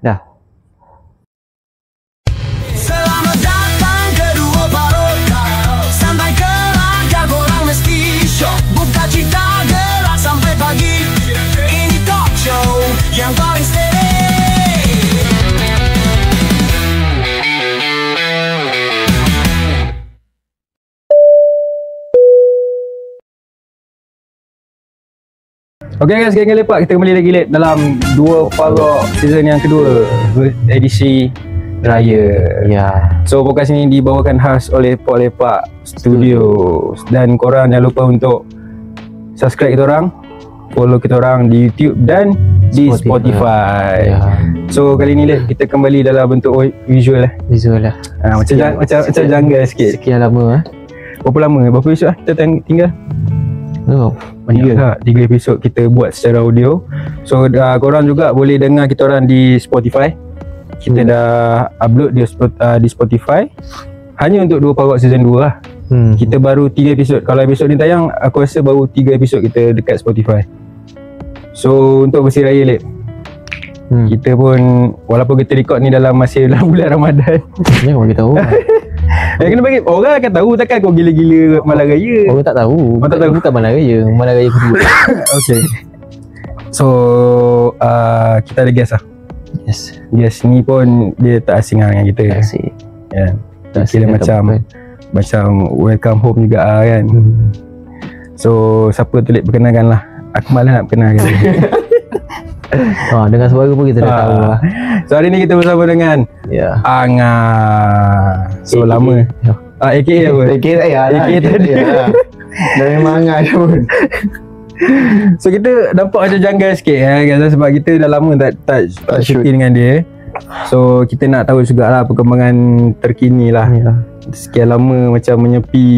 Dah. Selamat datang kedua Paroka, sampai Kelakar korang mesti shock. Buka cita gerak sampai pagi, ini talk show yang paling steady. Okay guys, geng lepak kita kembali lagi dalam Dua Parok season yang kedua, edisi Raya. Ya. So podcast ini dibawakan khas oleh Pok Lepak Studio. Dan korang jangan lupa untuk subscribe kita orang, follow kita orang di YouTube dan di Spotify. Ya. So kali ni kita kembali dalam bentuk visual lah. Visual lah. Macam janggal sikit. Sekian lama Berapa lama? Berapa episod lah kita tinggal? Oh, Banyak tak? 3 episod kita buat secara audio. So korang juga boleh dengar kita orang di Spotify. Kita dah upload di Spotify hanya untuk Dua Parok season 2 lah. Kita baru 3 episod. Kalau episod ni tayang, aku rasa baru 3 episod kita dekat Spotify. So untuk bersih raya Lip, kita pun walaupun kita record ni dalam bulan Ramadan, jangan bagi tahu. kena bagi orang akan tahu, takkan kau gila-gila malam raya. Orang tak tahu. Orang tak tahu. Bukan malam raya kedua. Okay. So kita ada guest lah. Yes. Guest ni pun dia tak asing dengan kita. Tak asyik. Ya. Tak Kira asing macam welcome home juga kan. So siapa tu Lip, perkenalkan lah. Aku malas nak perkenalkan. Dengan suara pun kita dah tahu lah. So hari ni kita bersama dengan Ya. Anga. So lama. AKA apa? AKA tadi. Dah memang Anga je pun. So kita nampak macam janggal sikit guys, sebab kita dah lama tak syuting dengan dia. So kita nak tahu jugalah perkembangan terkini lah. Sekian lama macam menyepi,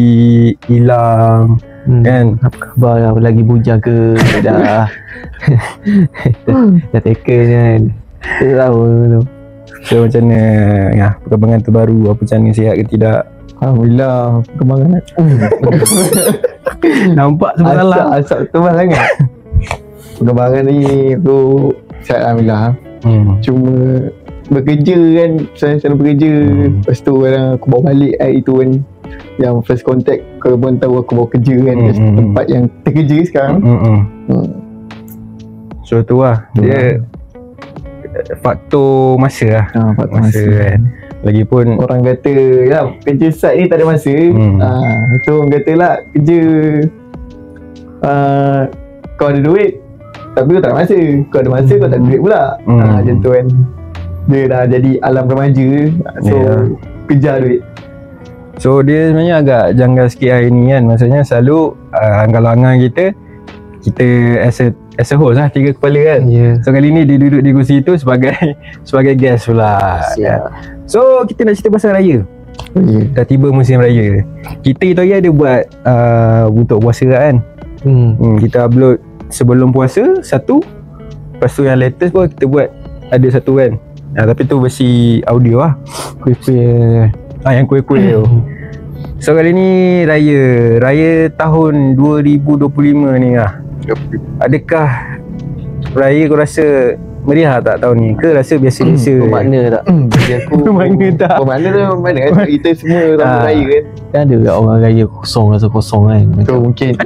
hilang kan. Apa khabar lah, lagi bujang ke? Dah dah taken kan. Tak tahu tu. So macam mana ya, perkembangan terbaru, apa macam mana, sihat ke tidak? Alhamdulillah perkembangan Nampak semalam asap tebal sangat. Perkembangan ni aku sihat Alhamdulillah. Cuma bekerja kan, saya selalu bekerja. Lepas tu kadang aku bawa balik hari tu kan, yang first contact kau pun tahu aku bawa kerja kan, kat tempat yang terkerja sekarang. So tu lah dia faktor masa lah. Faktor masa kan. Lagipun orang kata ya, kerja site ni tak ada masa. So orang kata lah kerja kau ada duit tapi kau tak ada masa. Kau ada masa kau tak ada duit pula. Macam tu kan. Dia dah jadi alam remaja. So kejar duit. So dia sebenarnya agak janggal sikit hari ni kan. Maksudnya selalu kalau angan kita as a host lah, 3 kepala kan. So kali ni dia duduk di kursi tu sebagai guest pula kan. So kita nak cerita pasal raya. Dah tiba musim raya. Kita itu hari ada buat untuk puasa kan. Kita upload sebelum puasa satu, lepas tu yang latest pun kita buat ada satu kan. Tapi tu versi audio lah. Kuih-kuih yang kuih-kuih tu. So kali ni Raya tahun 2025 ni lah. Adakah raya kau rasa meriah tak tahun ni? Ke rasa biasa-biasa? Bermakna tak? Bagi aku Bermakna tak? Bermakna tu mana kan? Kita semua tahun raya kan. Kan ada kat orang raya kosong, rasa kosong kan. So mungkin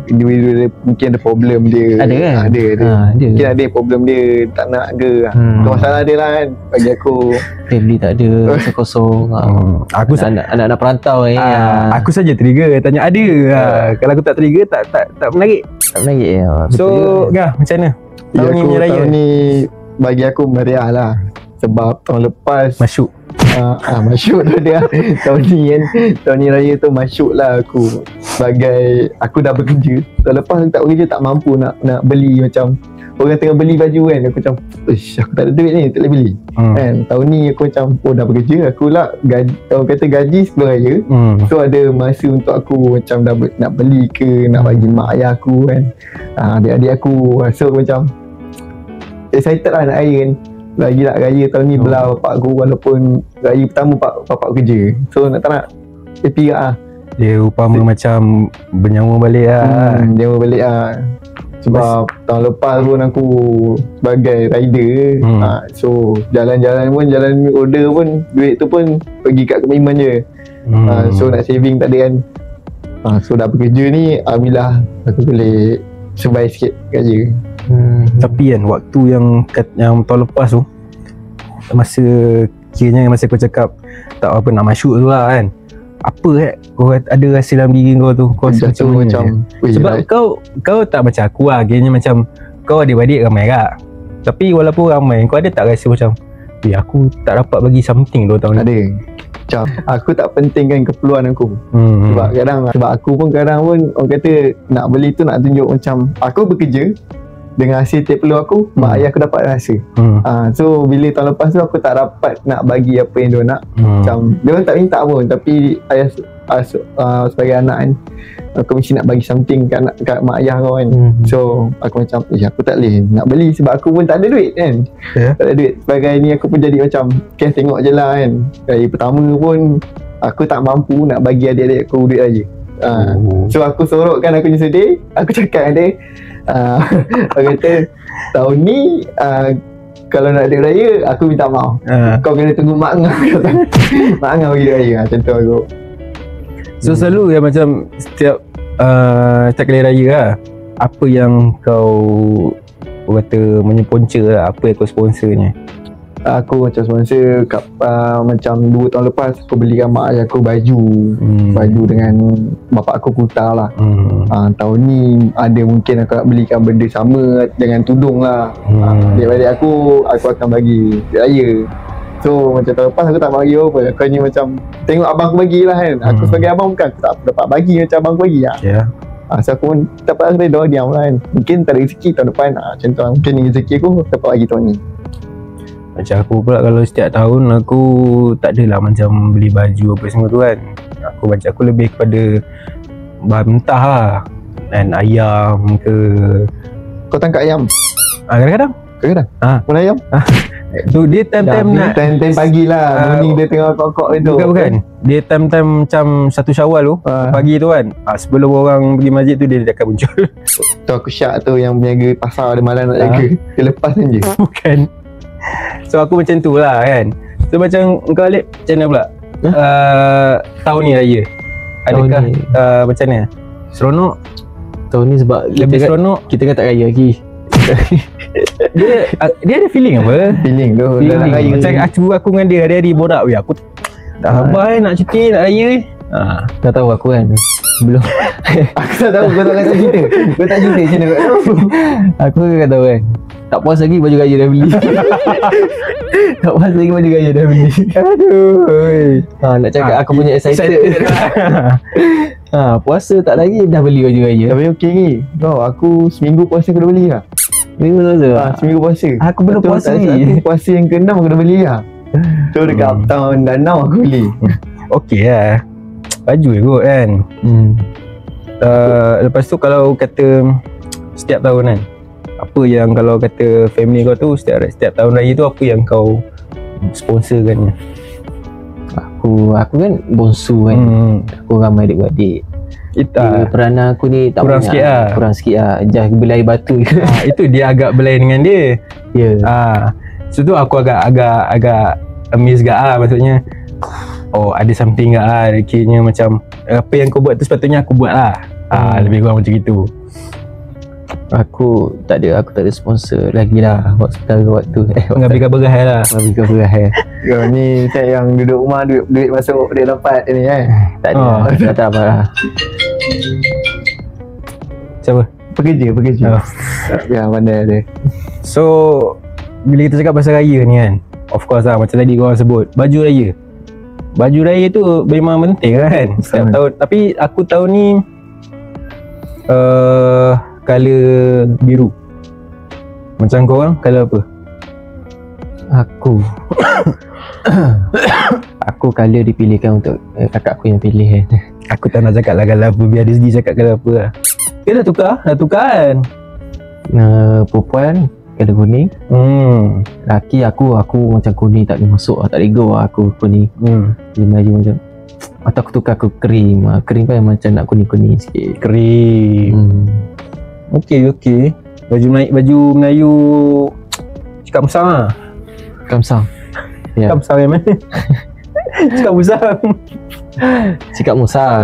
individu dia mungkin ada problem dia. Ada kan? Ada. Mungkin ada problem dia tak nak ke. Itu masalah dia lah kan. Bagi aku family tak ada, rasa kosong. Aku anak-anak perantau ni. Aku saja trigger tanya ada. Kalau aku tak trigger tak menarik. Tak menarik ya. So macam mana? Tahun ni bagi aku meriah lah. Sebab tahun lepas Masyuk Masyuk tu dia. Tahun ni kan, tahun ni raya tu masyuk lah aku. Sebagai aku dah bekerja. Tahun lepas aku tak bekerja, tak mampu nak beli. Macam orang tengah beli baju kan, aku macam aku tak ada duit ni, tak boleh beli kan. Tahun ni aku macam dah bekerja, aku lah orang kata gaji sebelum raya. So ada masa untuk aku macam dah nak beli ke, nak bagi mak ayah aku kan, adik-adik aku. So aku macam excited lah nak raya kan. Lagi nak raya tahun ni belah bapak aku, walaupun raya pertama bapak kerja. So nak tak nak happy lah. Dia upama macam bernyawa balik lah. Nyawa balik lah. Sebab tahun lepas pun aku sebagai rider, so jalan-jalan pun, jalan order pun, duit tu pun pergi kat komitmen je. So nak saving tak ada kan. So dah bekerja ni, alhamdulillah aku boleh survive sikit kerja. Tapi kan waktu yang tahun lepas tu, kiranya masa kau cakap tak apa nak masuk tu lah kan, apa kau ada rasa dalam diri kau tu? Kau rasa macam sebab kau tak macam aku lah, kiranya macam kau adik-adik ramai tak, tapi walaupun ramai, kau ada tak rasa macam aku tak dapat bagi something 2 tahun ni? Ada. Macam aku tak pentingkan keperluan aku. Sebab aku pun kadang pun orang kata nak beli tu nak tunjuk macam aku bekerja dengan hasil tiap perlu aku, mak ayah aku dapat rasa. So bila tahun lepas tu aku tak dapat nak bagi apa yang dia nak. Macam dia orang tak minta pun, tapi ayah sebagai anak kan, aku mesti nak bagi something kat mak ayah kau kan. So aku macam aku tak boleh nak beli sebab aku pun tak ada duit kan. Tak ada duit. Sebagai ni aku pun jadi macam tengok je lah kan. Dari pertama pun aku tak mampu nak bagi adik-adik aku duit aja. So aku sorokkan, aku sedih. Aku cakap dengan dia, aku kata tahun ni kalau nak duit raya aku minta maaf. Kau kena tunggu mak ngah. Mak ngah bagi duit raya. Macam tu aku. So selalu ya macam setiap kali raya lah, apa yang kau kata menyeponca lah, apa yang kau sponsornya? Aku macam sponsor macam 2 tahun lepas aku belikan mak ayah aku baju dengan bapak aku kurta lah. Tahun ni ada mungkin aku nak belikan benda sama dengan tudung lah. Daripada aku akan bagi raya. So macam tahun lepas aku tak bagi apa, aku hanya macam tengok abang aku bagilah kan. Aku sebagai abang bukan aku tak dapat bagi macam abang aku bagi lah. So aku pun dapat reda diam lah kan. Mungkin tak ada rezeki tahun depan macam tu lah. Mungkin rezeki aku dapat bagi tahun ni. Macam aku pula, kalau setiap tahun aku tak adalah macam beli baju apa semua tu kan. Aku lebih kepada bahan mentah lah, dan ayam ke. Kau tangkap ayam? Kadang-kadang Mana ayam? Tu dia time-time nak time pagi lah, morning dia tengah kokok itu. Bukan dia time-time macam 1 Syawal tu, pagi tu kan, sebelum orang pergi masjid tu dia akan muncul. Tu aku syak tu yang berniaga pasar dia malam nak jaga. Dia lepas je. Bukan. So aku macam tu lah kan. So macam kau Alip, macam mana pula tahun ni raya? Adakah macam mana? Seronok? Tahun ni sebab lebih seronok, kita kan tak raya lagi. dia ada feeling apa? Feeling tu Macam aku dengan dia hari-hari borak, aku tak sabar nak cuti, nak raya ni. Kau tahu aku kan belum. Aku tak tahu, kau tak kata cerita. Kau tak cerita macam mana kau tahu. Aku kan tahu kan, tak puas lagi baju raya dah beli. Tak puas lagi baju raya dah beli. Aduh. Nak cakap aku punya excited. Puasa tak lagi dah beli baju raya. Tapi okey ni. Aku seminggu puasa aku dah beli lah. Minggu puasa? Seminggu puasa. Aku belum puasa lagi. Puasa yang ke-6 aku dah beli lah. So dekat uptown Danau aku beli. Okey lah, baju je kot kan. Lepas tu kalau kata setiap tahun kan, apa yang kalau kata family kau tu setiap tahun raya tu, apa yang kau sponsorkan? Aku kan bonsu kan. Aku ramai adik-adik. Peranan aku ni tak kurang banyak. Kurang sikit lah. Jah belai batu. Itu dia agak belai dengan dia. So tu aku agak amazed gak lah, maksudnya ada something gak lah, kiranya macam apa yang kau buat tu sepatutnya aku buat lah. Lebih kurang macam gitu. Aku tak ada sponsor lagi lah waktu Mengambil berahai lah. Mengambil berahai. Kau ni saya yang duduk rumah, duit masuk, duit dapat ni kan. Tak ada. Tak apa lah. Siapa? Pekerja. Ya, pandai dia. So bila kita cakap pasal raya ni kan, of course lah, macam tadi korang sebut, baju raya tu memang penting kan setiap tahun. Tapi aku tahun ni colour biru. Macam korang colour apa? Aku colour dipilihkan untuk kakak aku yang pilih kan. Aku tak nak cakap lah colour apa, biar dia sendiri cakap colour apa lah. Dia dah tukar kan. Perempuan colour kuning. Laki aku macam kuning, tak boleh masuk lah, tak boleh go lah aku kuning. Dia baju macam, atau aku tukar aku krim. Krim kan macam nak kuning-kuning sikit. Krim. Okey. Baju Melayu cakap musang lah. Kamsang. Ya. Cakap musang yang mana? Cakap musang. Sikap musang.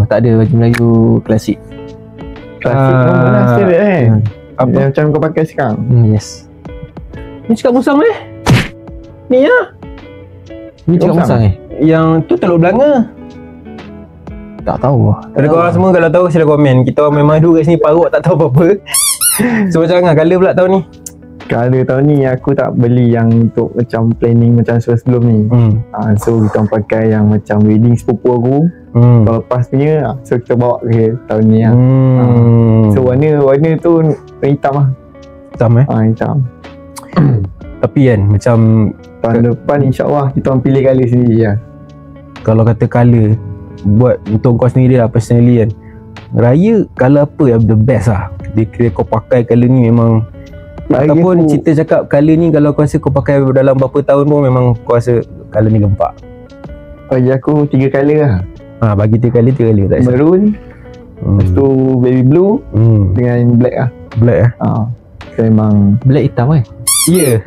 Tak ada baju Melayu klasik. Klasik normal lah standard Apa? Yang macam kau pakai sekarang. Yes. Ni cakap musang Ni lah. Ni cakap musang Yang tu Teluk Belanga. Tak tahu. Pada korang semua kalau tahu sila komen. Kita orang memang duduk kat sini paruk tak tahu apa-apa. So macam mana colour pula tahun ni? Colour tahun ni aku tak beli yang untuk macam planning macam sebelum ni. So kita orang pakai yang macam wedding sepupu aku. Kalau lepas punya, so kita bawa ke tahun ni lah. So warna tu hitam lah. Hitam Hitam. Tapi kan macam Tahun depan insyaAllah kita orang pilih colour sendiri lah. kalau kata colour buat untuk kau sendiri lah personally kan, raya colour apa yang the best lah? Dia kira kau pakai colour ni memang Bagi ataupun aku- cerita cakap colour ni kalau kau rasa kau pakai dalam berapa tahun pun memang kau rasa colour ni gempak. Bagi aku 3 colour lah. Bagi 3 colour tak kisah. Maroon, lepas tu baby blue dengan black lah. Black So memang Black hitam Ya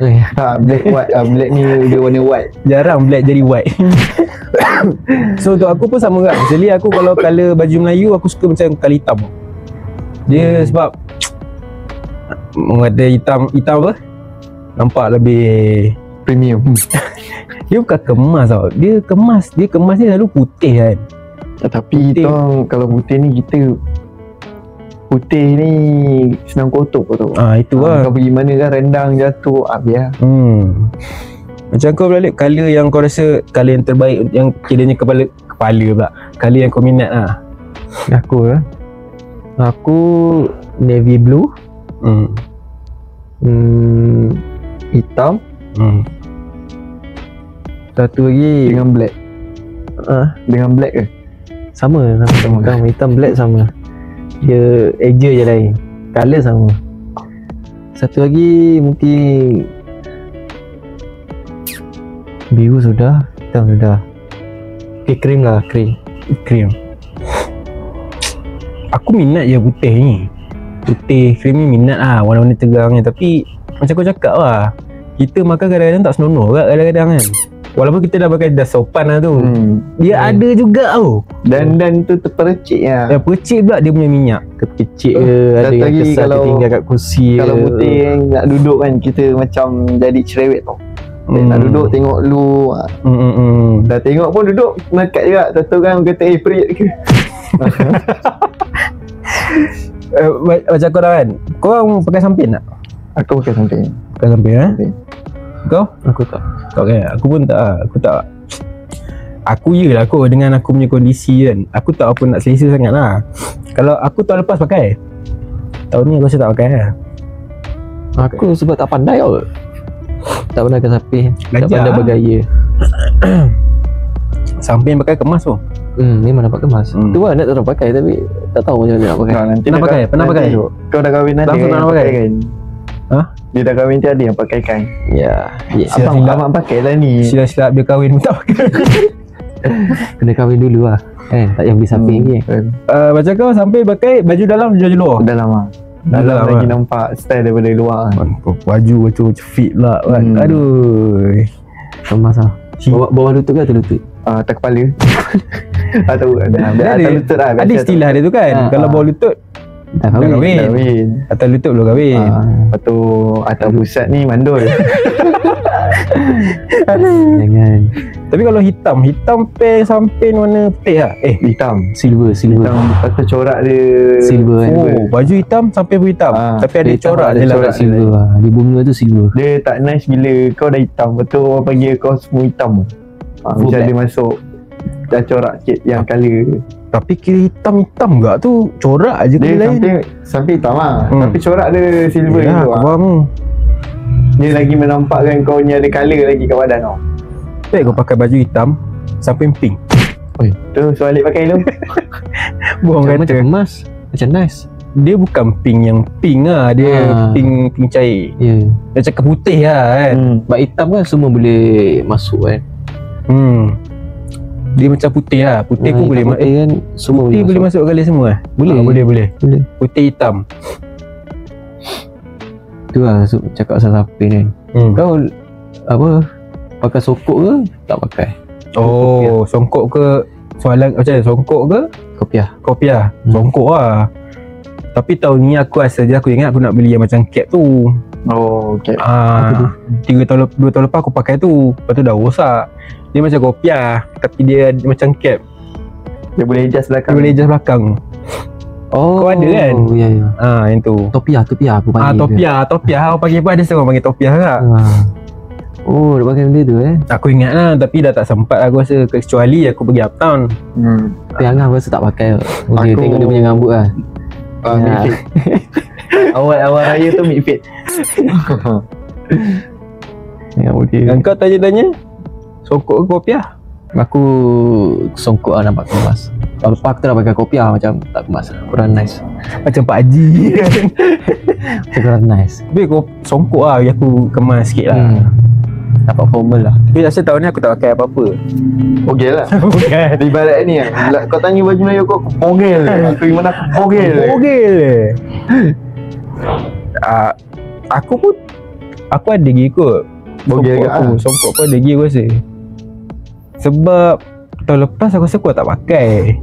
black white black ni dia warna white. jarang black jadi white. So untuk aku pun sama kan. Actually aku kalau colour baju Melayu aku suka macam colour hitam. Dia sebab orang kata hitam apa? Nampak lebih Premium. dia bukan kemas tau. Dia kemas ni selalu putih kan. Tapi Putih. kita orang kalau putih ni kita putih ni senang kotor tu. Itu lah. Kau pergi mana kan rendang jatuh biar. Macam kau balik colour yang kau rasa colour yang terbaik yang kiranya kepala pula. Colour yang kau minat lah. Aku navy blue, Hitam satu lagi dengan black. Dengan black ke? sama hitam black sama. Dia eja je lain. Colour sama. Satu lagi mungkin biru sudah, hitam sudah. Cream lah, Cream. Aku minat je putih ni. Putih cream ni minat lah, warna-warna tegang ni. Tapi macam kau cakap lah, kita makan kadang-kadang tak senonoh kat kadang-kadang kan. Walaupun kita dah pakai dah sopan lah tu, dia ada juga tau. Dan tu terpercik lah. Yang percik pula dia punya minyak. Kecil ke, ada Satu yang lagi kesal kalau- tinggal kat kursi Kalau ke. putih nak duduk kan kita macam jadi cerewet tau. Nak duduk tengok lu dah tengok pun duduk melekat juga. Tentu kan kata perit ke. Macam korang kan, korang pakai samping tak? Aku pakai samping. Pakai samping Samping. Kau? Aku tak. Kau kan? Aku pun tak. Aku tak. Aku yelah aku dengan aku punya kondisi kan, aku tak apa nak selesa sangat lah. Kalau aku tahun lepas pakai, tahun ni aku rasa tak pakai lah. Aku sebab tak pandai tau. Tak pandai ke samping. Tak Belajar. pandai bergaya. Samping pakai kemas tu. Ni mana dapat kemas. Tu lah nak tak pakai tapi tak tahu macam mana nak pakai. Nanti Pernah dah pakai? kau- Pernah nanti pakai? Kau dah kahwin ada Langsung yang pernah pakai? kan? Dia dah kahwin nanti ada yang pakai kan? Ya. Yes. Silap-silap. Abang pakai lah ni. Silap-silap dia kahwin pun tak pakai. Kena kahwin dulu lah. Tak yang beli samping lagi. Macam kau sampai pakai baju dalam baju luar. Dalam lah. Dalam Dalam lagi lah. nampak style daripada luar. Baju macam fit lah kan. Aduh. Kemas lah. Bawah lutut ke atas lutut? Tak kepala. Atau Ada- atas lutut lah. Ada istilah dia tu kan. Kalau bawah lutut Dah dah kahwin. kahwin. Kahwin. Atas lutut belum kahwin. Lepas tu atas pusat ni mandul. Jangan. Tapi kalau hitam pen samping warna putih lah. Hitam. Silver. Hitam. Lepas tu corak dia Silver kan. Oh, baju hitam samping pun hitam. Tapi ada Dia corak ada je lah. corak silver lah. Di bunga tu silver. Dia tak nice bila kau dah hitam. Betul orang panggil kau semua hitam. Full Macam black. dia masuk dah corak sikit yang colour. Tapi kira hitam gak tu corak je ke Dia lain. samping hitam lah. Hmm. Tapi corak dia silver Yalah, tu aku lah. faham tu. Dia lagi menampakkan kau ni ada colour lagi kat badan tau. Baik kau pakai baju hitam samping pink. Tu Suhaib pakai tu. Buang Macam kata kemas. Macam nice. dia bukan pink yang pink lah. Dia pink cair. Ya. Dia cakap putih lah kan. Sebab hitam kan semua boleh masuk kan. Dia macam putih lah. Putih pun boleh putih kan semua Putih boleh masuk kali semua. Boleh. Boleh. Boleh. Putih hitam. Tu lah cakap pasal siapa ni. Kau apa, pakai songkok ke tak pakai? Oh, songkok ke? Soalan macam mana? Songkok ke? Kopiah. Songkok lah. Tapi tahun ni aku rasa je, aku ingat aku nak beli yang macam cap tu. Oh, okay. 2 tahun lepas aku pakai tu. Lepas tu dah rosak. Dia macam kopiah, tapi dia macam cap. Dia boleh adjust belakang. Dia boleh adjust belakang. Oh, kau ada kan? Ya. Yang tu. Topiah aku panggil. Topiah. Orang panggil pun ada orang panggil topiah tak? Oh, dia pakai benda tu Aku ingat lah, tapi dah tak sempat aku rasa. Kecuali aku pergi uptown. Tapi Angah aku rasa tak pakai. Dia tengok dia punya rambut lah. Midfit. Awal raya tu midfit. Dan kau tanya-tanya songkok ke kopiah? Aku songkok lah, nampak kemas. Kalau lepas aku tak nak pakai kopiah, macam tak kemas. Kurang nice. Macam Pak Haji kan. Kurang nice. Tapi songkok lah bagi aku kemas sikit lah. Nampak formal lah. Tapi rasa tahun ni aku tak pakai apa-apa. Bogel lah. Bukan. Ibarat ni lah, kau tanya baju Melayu aku bogel. Aku di mana aku bogel. Aku ada gigi kot. Bogel ke aku. Songkok pun ada gigi aku rasa. Sebab tahun lepas aku rasa aku tak pakai.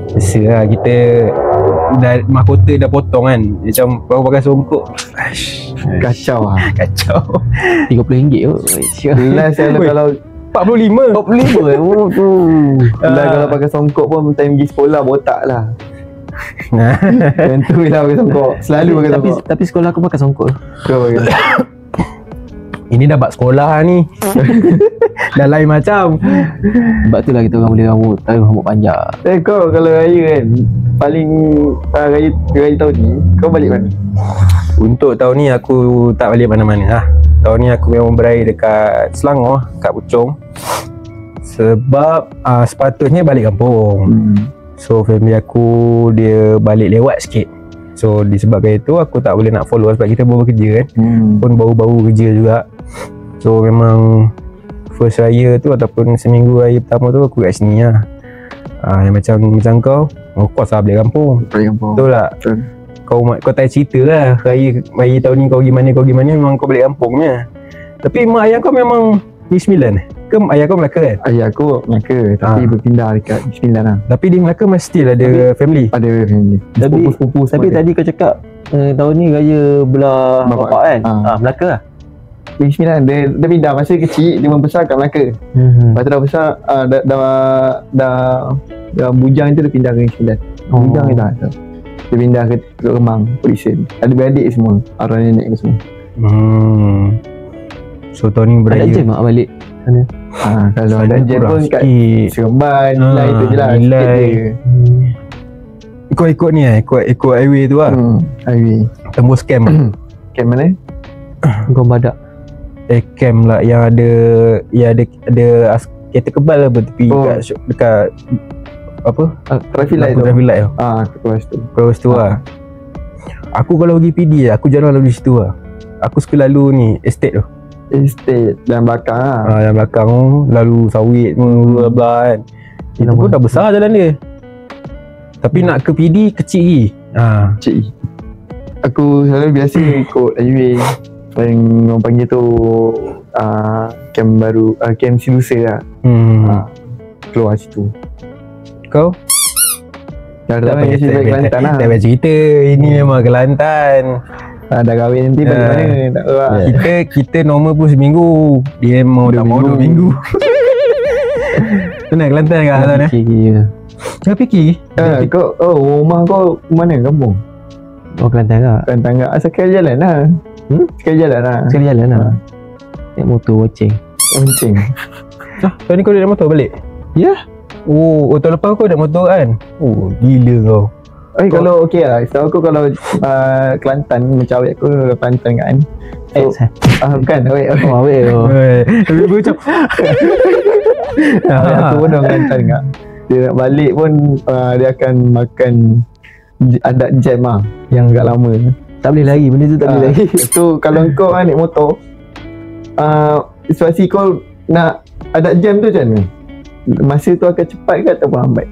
Biasa lah kita dah mahkota dah potong kan. Macam baru pakai songkok. Kacau lah. Kacau. RM30 kot. Last kalau 45. 45 tu. Last kalau pakai songkok pun time pergi sekolah botak lah. Yang tu lah pakai songkok. Selalu pakai songkok. Tapi sekolah aku pakai songkok. Kau pakai. Ini dah bab sekolah ni. Dah lain macam. Sebab tu lah kita orang boleh rambut panjang. Kau kalau raya kan, paling raya tahun ni kau balik mana? Untuk tahun ni aku tak balik mana-mana lah. Tahun ni aku memang beraya dekat Selangor, kat Puchong. Sebab sepatutnya balik kampung. So family aku dia balik lewat sikit. So disebabkan itu aku tak boleh nak follow sebab kita baru kerja kan. Pun baru-baru kerja juga. So memang first raya tu ataupun seminggu raya pertama tu aku kat sini lah. Yang macam kau, of course lah balik kampung. Betul tak? Kau tak cerita lah raya tahun ni kau gimana memang kau balik kampungnya. Tapi mak ayah kau memang Negeri Sembilan ke ayah kau Melaka kan? Ayah aku Melaka tapi berpindah dekat Negeri Sembilan lah. Tapi di Melaka masih still ada family? Ada family. Tapi tadi kau cakap tahun ni raya belah bapak kan? Melaka lah. Negeri Sembilan dia pindah masa kecil, dia membesar kat Melaka. Lepas tu dah besar dah bujang tu dia pindah ke Negeri Sembilan. Bujang ke tak? Dia pindah ke Remang, Polisen. Ada beradik semua, arwah nenek ke semua. So tahun ni beraya. Ada jam tak balik sana? Kalau ada jam pun kat Seremban, nilai tu je lah. Nilai. Ikut ni ikut highway tu lah. Highway. Tembus camp. Camp mana? Kau badak. Camp lah yang ada kereta kebal lah bertepi dekat apa? Traffic light tu. Cross tu lah. Aku kalau pergi PD aku jarang lalu di situ lah. Aku suka lalu ni estate tu. Estate yang belakang lah. Yang belakang tu lalu sawit bla bla kan. Itu pun dah besar jalan dia. Tapi nak ke PD kecil lagi. Kecil. Aku selalu biasa ikut highway. Yang orang panggil tu camp baru, camp Silusa lah. Keluar situ. Kau? Dah pakai Kelantan lah. Dah baca cerita. Ini memang Kelantan. Dah kahwin nanti balik mana? Tak tahu lah. Kita normal pun seminggu. Dia mau 2 minggu. Kenal Kelantan kat sana? Jangan fikir. Kau rumah kau mana kampung? Kelantan tak? Kelantan tak. Sekali jalan lah. Sekali jalan lah. Naik motor watching. Tahun ni kau naik motor balik? Ya. Tahun lepas kau naik motor kan? Gila kau. Kalau okey lah. Setahu aku kalau Kelantan macam awet aku Kelantan kan. Bukan awet. Tapi macam aku pun orang Kelantan kan. Dia nak balik pun dia akan makan adat jam lah yang agak lama. Tak boleh lari, benda tu tak boleh lari. Itu kalau kau naik motor situasi kau nak adat jam tu macam mana? Masa tu akan cepat ke ataupun lambat?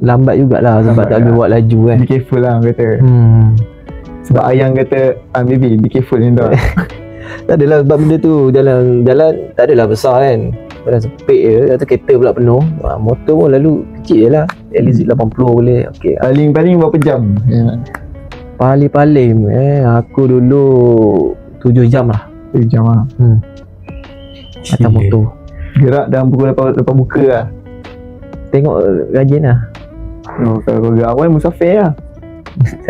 Lambat jugalah sebab tak boleh buat laju kan. Be careful lah kata. Sebab ayang kata baby be careful ni dah. Tak adalah sebab benda tu jalan tak adalah besar kan. Jalan sempit je, kata kereta pula penuh. Motor pun lalu kecil je lah. At least 80 boleh. Okay. Paling berapa jam? Paling aku dulu 7 jam lah. 7 jam lah. Atas motor. Gerak dalam pukul depan muka lah. Tengok rajin lah. Kalau kau gerak awal musafir lah.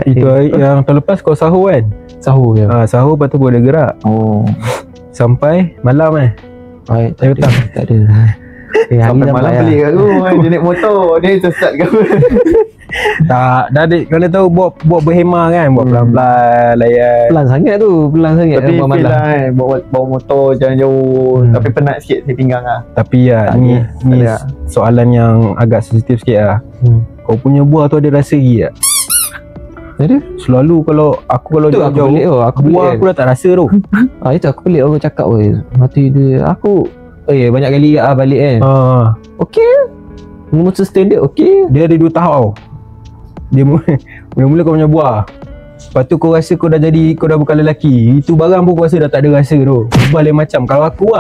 Itu hari yang tahun lepas kau sahur kan? Sahur je. Sahur lepas tu boleh gerak sampai malam Saya petang. Tak ada. Sampai malam pelik kat aku dia naik motor, dia sesat ke apa. Tak, dah adik kena tahu buat berhemah kan, buat pelan-pelan layan. Pelan sangat Tapi feel lah bawa motor jalan jauh. Tapi penat sikit saya pinggang lah. Tapi ni soalan yang agak sensitif sikit lah. Kau punya buah tu ada rasa lagi tak? Ada? Selalu kalau jauh-jauh buah aku dah tak rasa tu. Itu aku pelik aku cakap mati dia. Aku banyak kali balik kan. Okey. Motor standard okey. Dia ada 2 tahap tau. Dia mula-mula kau punya buah. Lepas tu kau rasa kau dah bukan lelaki. Itu barang pun kau rasa dah tak ada rasa tu. Ubah lain macam. Kalau aku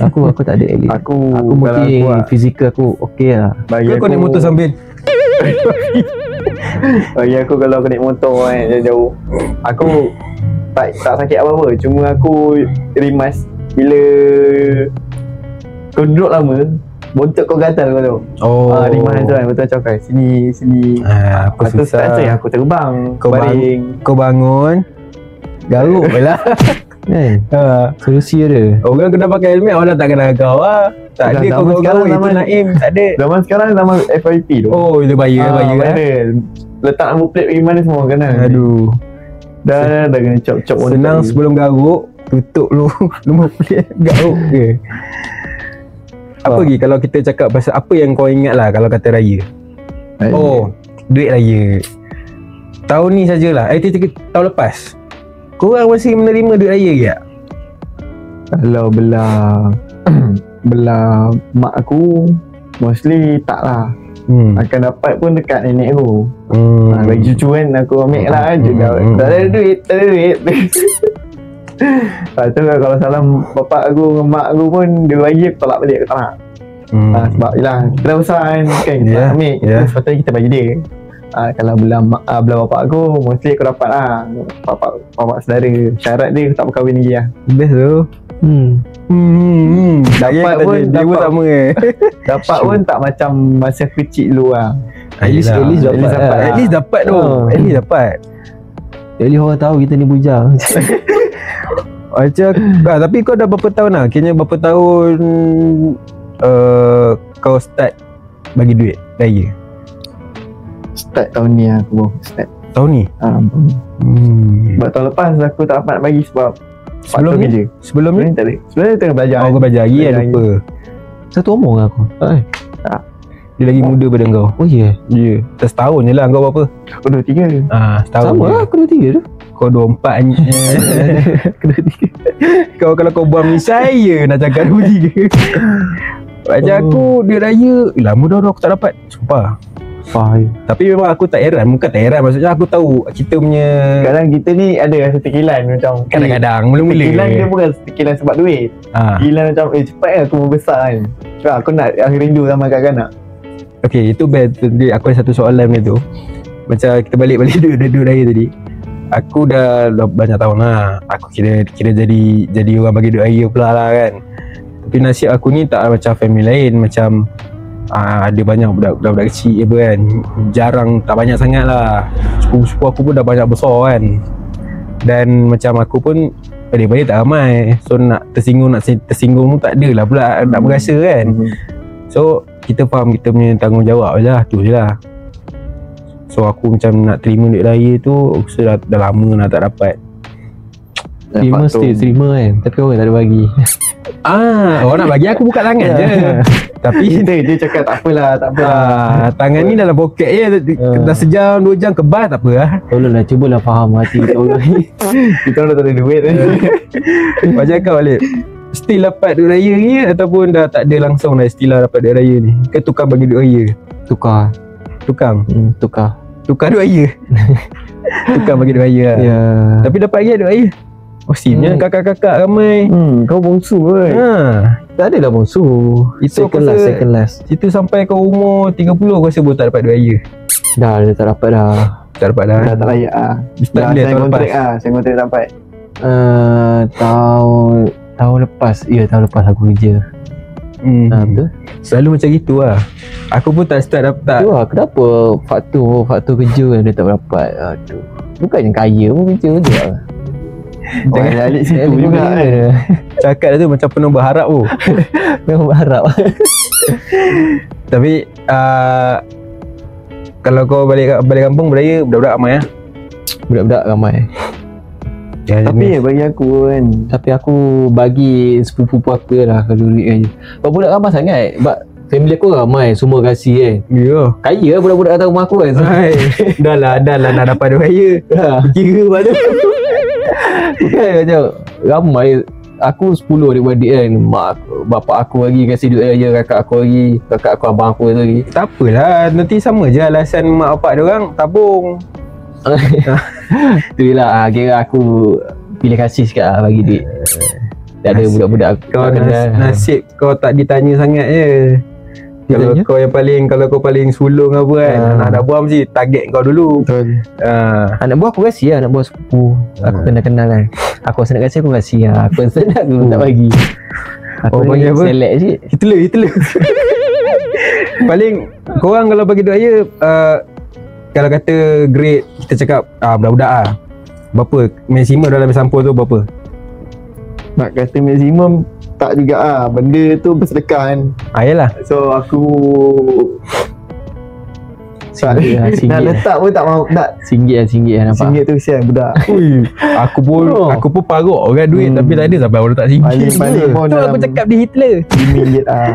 Aku tak ada at least. Aku mungkin fizikal aku okey lah. Kau naik motor sambil bagi aku kalau aku naik motor kan jauh, aku tak sakit apa-apa. Cuma aku rimas bila kau duduk lama, bontot kau gatal kau tahu. Rimas tu kan, betul macam kan. Sini. Aku susah. Aku terbang, kau bangun garuk lah. Kan? Solusi ada. Orang kena pakai helmet, orang tak kena kau lah. Tak ada kau garuk itu Naim, tak ada. Zaman sekarang zaman FYP tu. Dia bayar kan. Letak nombor plate pergi mana semua kena. Aduh. Dah kena cop-cop. Senang sebelum garuk, tutup lu nombor plate garuk ke. Apa lagi kalau kita cakap pasal apa yang kau ingat lah kalau kata raya? Duit raya. Tahun ni sajalah. Tahun lepas. Korang masih menerima duit raya ke tak? Kalau belah mak aku mostly tak lah. Akan dapat pun dekat nenek aku. Bagi cucu kan aku ambil lah juga. Tak ada duit. Lepas tu kalau salam bapak aku dengan mak aku pun dia bagi aku tolak balik, aku tak nak. Sebab yelah kita dah besar kan kita ambil sepatutnya kita bagi dia. Kalau belah bapak aku mostly aku dapat lah. Bapak saudara, syarat dia aku tak berkahwin lagi lah. Best tu. Dapat pun sama dapat pun tak macam masa kecil dulu lah. At least dapat. At least dapat tu. At least dapat. At least orang tahu kita ni bujang. Macam tapi kau dah berapa tahun lah? Kayaknya berapa tahun kau start bagi duit raya? Start tahun ni aku baru start. Tahun ni? Sebab tahun lepas aku tak dapat nak bagi sebab sebelum ni? Sebelum ni tak ada. Sebelum ni tengah belajar. Kau belajar lagi kan, lupa. Satu umur dengan aku. Tak. Dia lagi muda pada kau. Oh ya? Ya. Setahun je lah. Kau berapa? Aku 23. Setahun sama je. lah, aku 23 tu. Kau 24 ni. Aku 23. Kau kalau kau buang ni saya nak cakap 23. Macam aku duit raya lama dah aku tak dapat. Sumpah. Tapi memang aku tak heran. Bukan tak heran, maksudnya aku tahu kita punya kadang kita ni ada rasa tekilan macam kadang-kadang mula-mula tekilan dia bukan tekilan sebab duit. Tekilan macam cepat kan aku mau besar kan. Aku nak rindu sama kanak-kanak. Okay, itu best. Aku ada satu soalan ni tu. Macam kita balik duit raya tadi. Aku dah banyak tahun lah. Aku kira jadi orang bagi duit raya pula lah kan. Tapi nasib aku ni tak macam family lain. Macam ada banyak budak-budak kecil apa kan. Jarang, tak banyak sangat lah. Sepupu aku pun dah banyak besar kan. Dan macam aku pun balik-balik tak ramai. So nak tersinggung pun tak ada lah pula nak berasa kan. So kita faham kita punya tanggungjawab je lah. Tu je lah. So aku macam nak terima duit raya tu dah lama nak tak dapat. Terima kan. Tapi orang tak ada bagi. Orang nak bagi aku buka tangan je. Tapi dia cakap tak apalah. Tangan ni dalam poket je. Dah sejam 2 jam kebas tak apa lah. Tolonglah, cubalah faham hati kita orang ni. Kita orang dah tak ada duit. Macam kau balik still dapat duit raya ni ataupun dah tak ada langsung dah still dapat duit raya ni? Ke tukar bagi duit raya? Tukar. Tukang? Tukar. Tukar duit raya. Tukar bagi duit raya lah. Ya. Tapi dapat lagi duit raya. Oh simnya kakak-kakak ramai. Kau bongsu kan? Tak adalah bongsu. Itu Second last, second last. Situ sampai kau umur 30 aku rasa baru tak dapat duit raya. Dah tak dapat dah. Tak dapat dah. Dah tak layak lah. Start Dah bila sign tahun kontrak lepas. lah. Sign kontrak dapat. Tahun lepas. Ya, tahun lepas aku kerja. Betul. Selalu macam gitu lah. Aku pun tak start dapat. Tu lah, kenapa faktor kerja yang dia tak dapat. Aduh. Bukannya kaya pun kerja je lah. Jangan alik situ juga kan. Cakap dah tu macam penuh berharap tu. Memang berharap. Tapi kalau kau balik kampung beraya budak-budak ramai lah. Budak-budak ramai. Ya, Tapi bagi aku kan, Tapi aku bagi sepupu aku lah kalau duit kan. Sebab budak ramai sangat. Sebab family aku ramai, semua kasih kan. Ya. Kaya lah budak-budak datang rumah aku kan. Hai, dah lah nak dapat duit raya. Kira buat tu. Bukan macam ramai. Aku 10 adik-beradik kan. Bapak aku lagi kasih duit raya, kakak aku lagi, kakak aku, abang aku lagi. Tak apalah, nanti sama je alasan mak bapak diorang tabung. Tu lah, kira aku pilih kasih sikit lah bagi duit. Tak ada budak-budak aku. Kau nasib kau tak ditanya sangat je. Kalau Ditanya? kau yang paling, kalau kau paling sulung apa kan, anak buah mesti target kau dulu. betul. Anak buah aku kasih lah, anak buah sepupu. Aku kenal-kenal kan. Aku rasa nak kasih, aku kasih lah. Aku rasa nak, aku tak bagi. Aku Oh, panggil apa? select je. Hitler. Paling korang kalau bagi duit raya, kalau kata grade, kita cakap budak-budak lah. Berapa? Maksimum dalam sampul tu berapa? Nak kata maksimum tak juga lah. Benda tu bersedekah kan. Yalah. So aku Singgit lah, nak singgit. letak pun tak mahu. Nak Singgit lah nampak. RM1 tu kesian budak. Ui, aku pun parok kan duit tapi tak ada sampai orang letak Paling RM1. pun Tu dalam aku cakap dia Hitler. RM5 lah.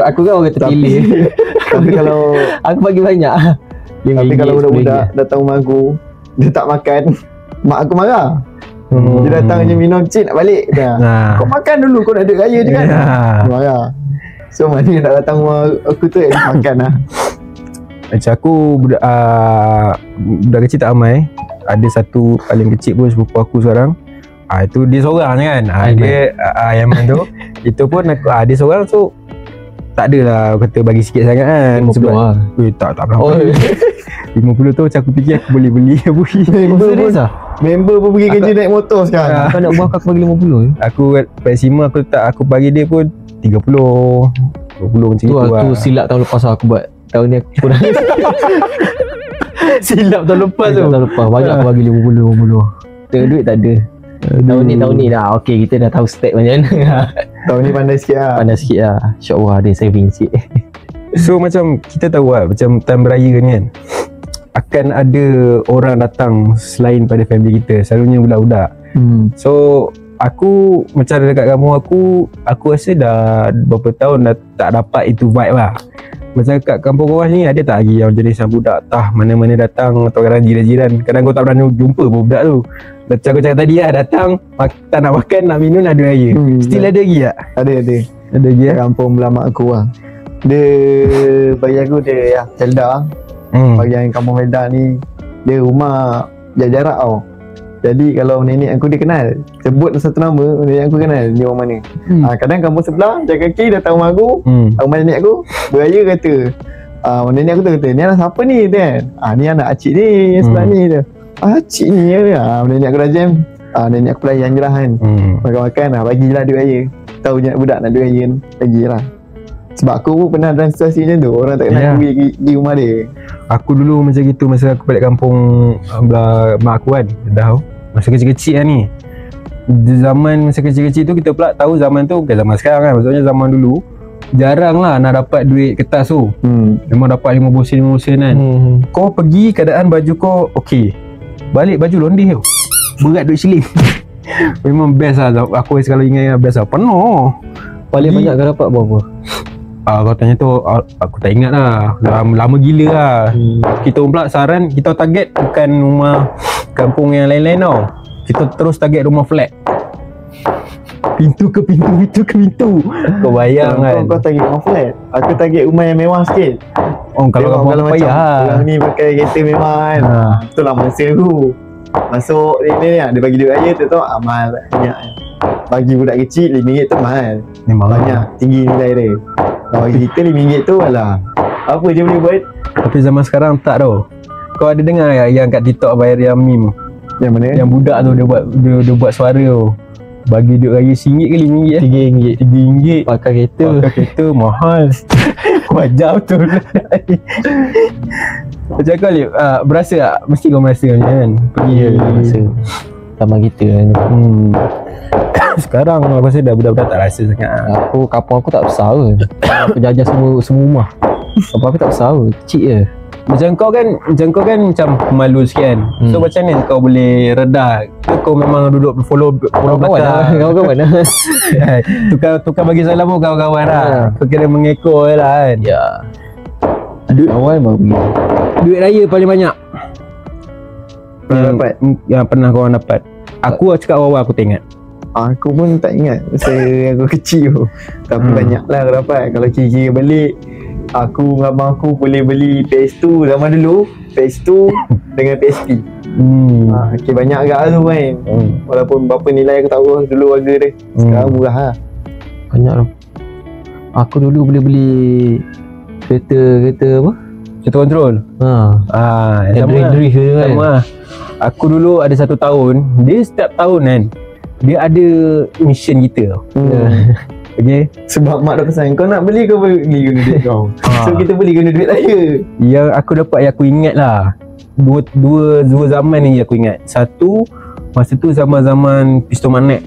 Aku kan orang terpilih. Tapi kalau Aku bagi banyak. Tapi kalau budak-budak datang rumah aku, dia tak makan, mak aku marah. Dia datang je minum, cik nak balik. Nah. Kau makan dulu, kau nak duit raya je kan. Ya. Dia marah. So mana yang nak datang rumah aku tu makan lah. Macam aku budak kecil tak ramai. Ada satu paling kecil pun sepupu aku sekarang. Itu dia seorang je kan. Dia Yaman tu. Itu pun aku dia seorang, so tak adalah kata bagi sikit sangat kan. 50 lah. Tak berapa. 50 tu macam aku fikir aku boleh beli. Member pun pergi kerja naik motor sekarang. Kau nak buang aku bagi 50 Aku maksimum aku bagi dia pun 30 20 macam itu lah. Tu silap tahun lepas aku buat. Tahun ni aku kurang. Silap tahun lepas tu. Tahun lepas banyak aku bagi 50. Tengok duit tak ada. Tahun ni dah okey, kita dah tahu step macam mana. Tahun ni pandai sikit lah. Pandai sikit lah. InsyaAllah ada saving sikit. So macam kita tahu lah, macam time beraya ni kan, akan ada orang datang selain pada family kita, selalunya budak-budak. So aku macam dekat kampung aku rasa dah berapa tahun dah tak dapat itu vibe lah. Macam kat kampung korang ni ada tak lagi yang jenis budak mana-mana datang atau kadang jiran-jiran, kadang kau tak pernah jumpa pun budak tu. Macam aku cakap tadi lah, datang tak nak makan, nak minum, nak ada raya. Still ada lagi tak? Ada Ada lagi Kat kampung belah mak aku lah. Dia bagi aku dia yang Felda. Bagi yang kampung Felda ni, dia rumah jarak tau. Jadi kalau nenek aku dia kenal, sebut satu nama, nenek aku kenal dia orang mana. Kadang kampung sebelah jalan kaki datang rumah aku, rumah nenek aku beraya kata, nenek aku tu kata, ni anak siapa ni kan? Ni anak acik ni sebelah ni tu. Acik ni ya. Nenek aku dah jam. Nenek aku pelayan je lah kan. Makan-makan lah, bagilah duit raya. Tahu je budak nak duit raya, bagilah. Sebab aku pun pernah dalam situasi macam tu. Orang tak kenal aku pergi rumah dia. Aku dulu macam gitu masa aku balik kampung belah mak aku kan, dah masa kecil-kecil lah ni. Zaman masa kecil-kecil tu kita pula tahu zaman tu bukan zaman sekarang kan. Maksudnya zaman dulu jarang lah nak dapat duit kertas tu. Memang dapat 50 sen kan. Kau pergi keadaan baju kau okey, balik baju londeh tu, berat duit siling. Memang best lah. Aku kalau ingat best lah, penuh. Paling banyak kau dapat berapa? Kau tanya tu aku tak ingat lah. Lama gila lah. Kita pun pula saran, kita target bukan rumah kampung yang lain-lain tau. Kita terus target rumah flat. Pintu ke pintu. Kau bayang kan. Kau target rumah flat. Aku target rumah yang mewah sikit. Oh, kalau Tengok kamu payah lah. orang ni pakai kereta memang kan. Betul lah masa aku masuk ni dia bagi duit raya tu amal banyak kan. Bagi budak kecil RM5 tu mahal. Memang Banyak tinggi nilai dia. Kalau bagi kita RM5 tu alah apa je boleh buat. Tapi zaman sekarang tak tau. Kau ada dengar yang kat TikTok viral yang meme Yang mana? yang budak tu dia buat suara tu. Bagi duit raya RM1 ke RM5? RM3. Pakai kereta. Pakai kereta mahal. Wajar betul. Macam kau Lip, berasa tak? Mesti kau merasa macam kan? Pergi Rasa sama kita kan. Sekarang aku rasa dah budak-budak tak rasa sangat. Aku kampung aku tak besar ke. Aku jajah semua rumah. Kampung aku tak besar ke. Kecil je. Macam kau kan macam malu sikit kan. So macam ni kau boleh reda ke kau memang duduk follow Kawan-kawan lah. belakang? Kawan-kawan lah. Tukar bagi salam pun kawan-kawan lah. Kau kira mengekor je lah kan. Ya. Kawan baru pergi. Duit raya paling banyak yang pernah korang dapat. Aku cakap awal-awal aku tak ingat. Aku pun tak ingat masa aku kecil tu. Tapi banyak lah aku dapat. Kalau kira-kira balik, aku dengan abang aku boleh beli PS2 zaman dulu. PS2 dengan PSP. Okay, banyak agak tu main. Walaupun berapa nilai aku tak tahu dulu harga dia. Sekarang murah lah. Banyak tu. Aku dulu boleh beli kereta apa? Kereta kontrol. Sama Drift tu kan. lah. Aku dulu ada 1 tahun. Dia setiap tahun kan dia ada mission kita tau. Okay. Sebab mak dah pesan kau nak beli kau beli guna duit kau. So kita beli guna duit raya. Yang aku dapat yang aku ingat lah, Dua zaman ni aku ingat. Satu masa tu zaman-zaman pistol manet.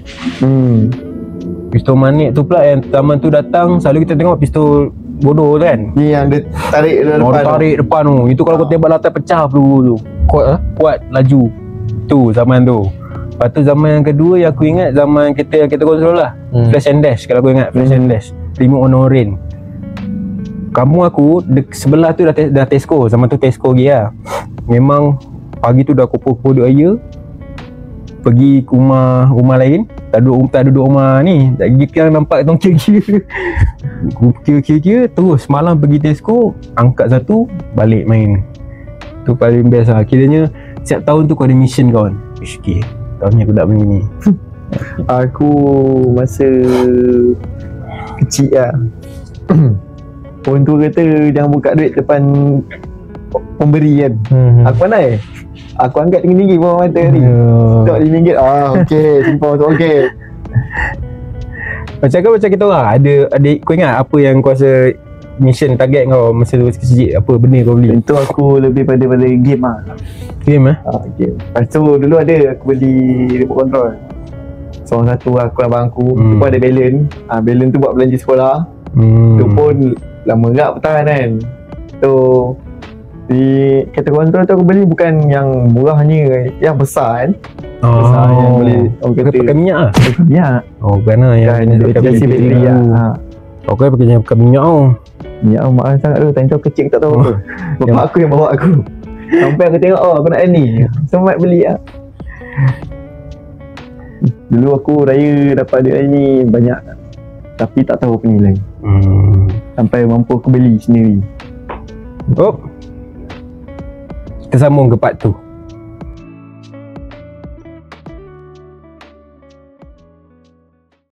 Pistol manet tu pula yang zaman tu datang, selalu kita tengok pistol bodoh kan. Ni yang dia tarik depan. Tarik depan tu. Itu kalau kau tembak latar pecah peluru tu. Kuat laju. Tu zaman tu. Lepas tu zaman yang kedua yang aku ingat zaman kita kontrol lah. Flash and dash kalau aku ingat. Flash and dash. Remote on orange. Kamu aku sebelah tu dah Tesco. Zaman tu Tesco lagi lah. Memang pagi tu dah kumpul-kumpul duit raya. Pergi ke rumah lain. Tak duduk rumah ni. Tak pergi kan nampak tong kira-kira. Kira-kira terus malam pergi Tesco, angkat satu, balik main. Tu paling best lah. Kiranya setiap tahun tu kau ada mission kawan. Okay, tahun ni aku tak beli ni. Aku masa kecil lah. Orang tua kata jangan buka duit depan pemberi kan. Aku pandai. Aku angkat tinggi-tinggi bawah mata ni. Tok RM5. Okey, simpan tu okey. Macam kita orang ada kau ingat apa yang kau rasa mission target kau masa kecil, apa benda kau beli? Itu aku lebih pada game lah. Game Game. Lepas tu dulu ada aku beli remote control. Seorang satu aku abang aku. Tu pun ada balance. Balance tu buat belanja sekolah. Tu pun lama gak bertahan kan. Tu di kereta kontrol tu aku beli bukan yang murahnya, yang besar kan. Besar yang boleh orang kata pakai minyak lah. pakai minyak. Bukan lah yang Pakai bateri lah. Kau pakai yang pakai minyak tau. Minyak mahal sangat tu. Tanya tahu kecil tak tahu apa. Bapak aku yang bawa aku. Sampai aku tengok aku nak ni. Semat beli lah. Dulu aku raya dapat duit ni banyak. Tapi tak tahu apa nilai. Sampai mampu aku beli sendiri. Kita sambung ke part tu.